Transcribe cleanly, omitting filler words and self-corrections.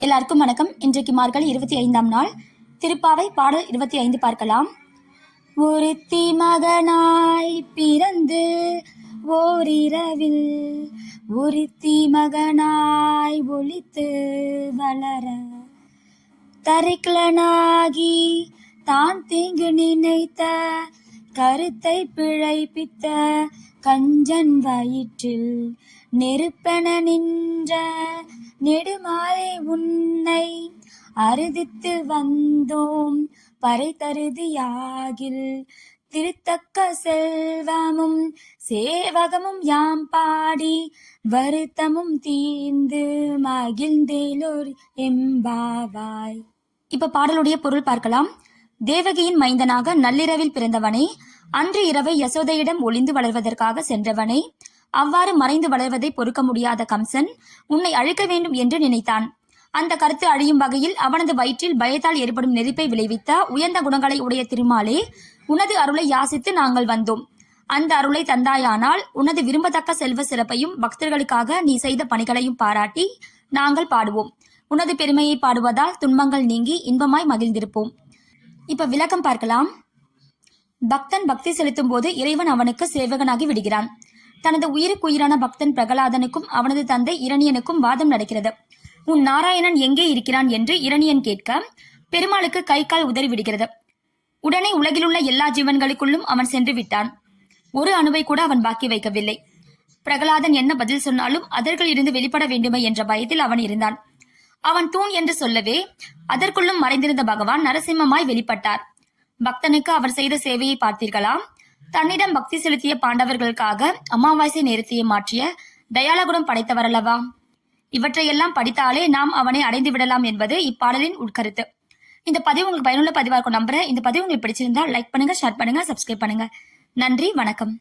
எல்லாருக்கும் வணக்கம். இன்றைக்கு மார்கழி 25ஆம் நாள். திருப்பாவை பாடல் 25 பார்க்கலாம். ஒருத்தி மகனாய் பிறந்து ஓரிரவில் ஒருத்தி மகனாய் ஒளித்து வளர தரிக்கலனாகி தான் தீங்கு நினைத்த கருத்தை பிழைப்பித்த கஞ்சன் வயிற்றில் நெருப்பென நின்ற நெடுமாலை உன்னை அறுதித்து வந்தோம் பறை தருதியாகில் திருத்தக்க செல்வமும் சேவகமும் யாம் பாடி வருத்தமும் தீர்ந்து மகிழ்ந்தேலோர் எம்பாவாய். இப்ப பாடலுடைய பொருள் பார்க்கலாம். தேவகியின் மைந்தனாக நள்ளிரவில் பிறந்தவனே, அன்று இரவை யசோதையிடம் ஒளிந்து வளர்வதற்காக சென்றவனே, அவ்வாறு மறைந்து வளர்வதை பொறுக்க முடியாத கம்சன் உன்னை அழிக்க வேண்டும் என்று நினைத்தான். அந்த கருத்து அழியும் வகையில் அவனது வயிற்றில் பயத்தால் ஏற்படும் நெருப்பை விளைவித்த உயர்ந்த குணங்களை உடைய திருமாலே, உனது அருளை யாசித்து நாங்கள் வந்தோம். அந்த அருளை தந்தாயானால் உனது விரும்பத்தக்க செல்வ சிறப்பையும் பக்தர்களுக்காக நீ செய்த பணிகளையும் பாராட்டி நாங்கள் பாடுவோம். உனது பெருமையை பாடுவதால் துன்பங்கள் நீங்கி இன்பமாய் மகிழ்ந்திருப்போம். இப்ப விளக்கம் பார்க்கலாம். பக்தன் பக்தி செலுத்தும் போது இறைவன் அவனுக்கு சேவகனாகி விடுகிறான். தனது உயிருக்குயிரான பக்தன் பிரகலாதனுக்கும் அவனது தந்தை இரணியனுக்கும் வாதம் நடக்கிறது. உன் நாராயணன் எங்கே இருக்கிறான் என்று இரணியன் கேட்க பெருமாளுக்கு கை கால் உதறி விடுகிறது. உடனே உலகிலுள்ள எல்லா ஜீவன்களுக்குள்ளும் அவன் சென்று விட்டான். ஒரு அணுவை கூட அவன் பாக்கி வைக்கவில்லை. பிரகலாதன் என்ன பதில் சொன்னாலும் அதற்குள் இருந்து வெளிப்பட வேண்டுமே என்ற பயத்தில் அவன் இருந்தான். அவன் தூண் என்று சொல்லவே அதற்குள்ளும் மறைந்திருந்த பகவான் நரசிம்மமாய் வெளிப்பட்டார். பக்தனுக்கு அவர் செய்த சேவையை பார்த்தீர்களாம். தன்னிடம் பக்தி செலுத்திய பாண்டவர்களுக்காக அமாவாசை நேரத்தையே மாற்றிய தயாலகுணம் படைத்தவர் அல்லவா. இவற்றையெல்லாம் படித்தாலே நாம் அவனை அடைந்து விடலாம் என்பது இப்பாடலின் உட்கருத்து. இந்த பதிவு உங்களுக்கு பயனுள்ள பதிவாக இருக்கும் நம்புறேன். இந்த பதிவு உங்களுக்கு பிடிச்சிருந்தா லைக் பண்ணுங்க, ஷேர் பண்ணுங்க, சப்ஸ்கிரைப் பண்ணுங்க. நன்றி, வணக்கம்.